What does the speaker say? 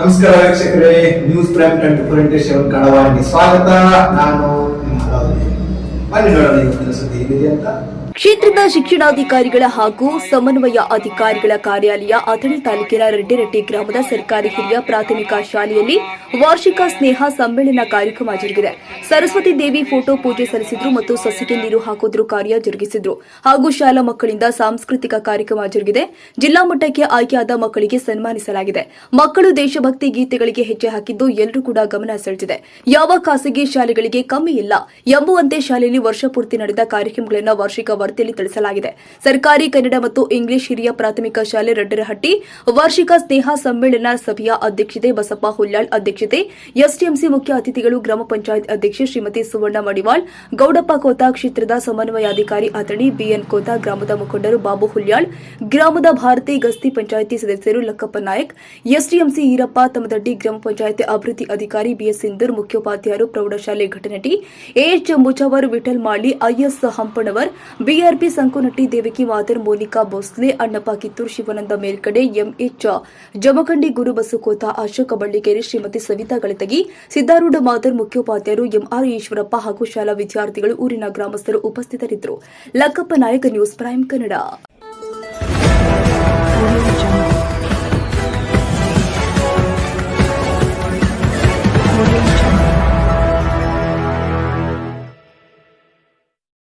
ನಮಸ್ಕಾರ ವೀಕ್ಷಕರೇ, news prime 24x7 ಕನ್ನಡವಾಹಿನಿ ಸ್ವಾಗತ. ನಾನು ನಿಮ್ಮ ಹಲಾವಲಿ. ಬನ್ನಿ ನೋಡೋಣ ಇವತ್ತಿನ ಸುದ್ದಿ ಏನಿದೆ ಅಂತ. ಕ್ಷೇತ್ರದ ಶಿಕ್ಷಣಾಧಿಕಾರಿಗಳ ಹಾಗೂ ಸಮನ್ವಯ ಅಧಿಕಾರಿಗಳ ಕಾರ್ಯಾಲಯ ಅಥಣಿ ತಾಲೂಕಿನ ರೆಡ್ಡಿರಟ್ಟಿ ಗ್ರಾಮದ ಸರ್ಕಾರಿ ಹಿರಿಯ ಪ್ರಾಥಮಿಕ ಶಾಲೆಯಲ್ಲಿ ವಾರ್ಷಿಕ ಸ್ನೇಹ ಸಮ್ಮೇಳನ ಕಾರ್ಯಕ್ರಮ ಜರುಗಿದೆ. ಸರಸ್ವತಿ ದೇವಿ ಫೋಟೋ ಪೂಜೆ ಸಲ್ಲಿಸಿದ್ರು ಮತ್ತು ಸಸಿಗೆ ನೀರು ಹಾಕುವುದರ ಕಾರ್ಯ ಜರುಗಿಸಿದ್ರು ಹಾಗೂ ಶಾಲಾ ಮಕ್ಕಳಿಂದ ಸಾಂಸ್ಕೃತಿಕ ಕಾರ್ಯಕ್ರಮ ಜರುಗಿದೆ. ಜಿಲ್ಲಾ ಮಟ್ಟಕ್ಕೆ ಆಯ್ಕೆಯಾದ ಮಕ್ಕಳಿಗೆ ಸನ್ಮಾನಿಸಲಾಗಿದೆ. ಮಕ್ಕಳು ದೇಶಭಕ್ತಿ ಗೀತೆಗಳಿಗೆ ಹೆಜ್ಜೆ ಹಾಕಿದ್ದು ಎಲ್ಲರೂ ಕೂಡ ಗಮನ ಸೆಳೆದಿದೆ. ಯಾವ ಖಾಸಗಿ ಶಾಲೆಗಳಿಗೆ ಕಮ್ಮಿ ಇಲ್ಲ ಎಂಬುವಂತೆ ಶಾಲೆಯಲ್ಲಿ ವರ್ಷಪೂರ್ತಿ ನಡೆದ ಕಾರ್ಯಕ್ರಮಗಳನ್ನು ವಾರ್ಷಿಕ ವರದಿಯಲ್ಲಿ ತಿಳಿಸಲಾಗಿದೆ. ಸರ್ಕಾರಿ ಕನ್ನಡ ಮತ್ತು ಇಂಗ್ಲಿಷ್ ಹಿರಿಯ ಪ್ರಾಥಮಿಕ ಶಾಲೆ ರೆಡ್ಡರಹಟ್ಟಿ ವಾರ್ಷಿಕ ಸ್ನೇಹ ಸಮ್ಮೇಳನ ಸಭೆಯ ಅಧ್ಯಕ್ಷತೆ ಬಸಪ್ಪ ಹುಲ್ಯಾಳ್ ಅಧ್ಯಕ್ಷತೆ, ಎಸ್ಟಿಎಂಸಿ ಮುಖ್ಯ ಅತಿಥಿಗಳು ಗ್ರಾಮ ಪಂಚಾಯತ್ ಅಧ್ಯಕ್ಷೆ ಶ್ರೀಮತಿ ಸುವರ್ಣ ಮಡಿವಾಳ್, ಗೌಡಪ್ಪ ಕೋತ, ಕ್ಷೇತ್ರದ ಸಮನ್ವಯಾಧಿಕಾರಿ ಅಥಣಿ ಬಿಎನ್ ಕೋತ, ಗ್ರಾಮದ ಮುಖಂಡರು ಬಾಬು ಹುಲ್ಯಾಳ್, ಗ್ರಾಮದ ಭಾರತಿ ಗಸ್ತಿ ಪಂಚಾಯಿತಿ ಸದಸ್ಯರು ಲಕ್ಕಪ್ಪ ನಾಯಕ್, ಎಸ್ಟಿಎಂಸಿ ಈರಪ್ಪ ತಮದಡ್ಡಿ, ಗ್ರಾಮ ಪಂಚಾಯತ್ ಅಭಿವೃದ್ಧಿ ಅಧಿಕಾರಿ ಬಿಎಸ್ ಸಿಂಧೂರ್, ಮುಖ್ಯೋಪಾಧ್ಯಾಯರು ಪ್ರೌಢಶಾಲೆ Ghatanatti AH Mujawar, Vittal Mali, IS Hampannavar, BRP Sankonatti, Devaki Madar, Monika Bhosale, Annappa Kittur, Shivananda Melkade, MH Jamakhandi, Gurubasu Kota, Ashoka Balligeri, Shrimati Savita Galatagi, Siddharudha Madar, ಮುಖ್ಯೋಪಾಧ್ಯಾಯರು ಎಂಆರ್ ಈಶ್ವರಪ್ಪ ಹಾಗೂ ಶಾಲಾ ವಿದ್ಯಾರ್ಥಿಗಳು, ಊರಿನ ಗ್ರಾಮಸ್ಥರು ಉಪಸ್ಥಿತರಿದ್ದರು. Lakkappa Nayak, News Prime Kannada.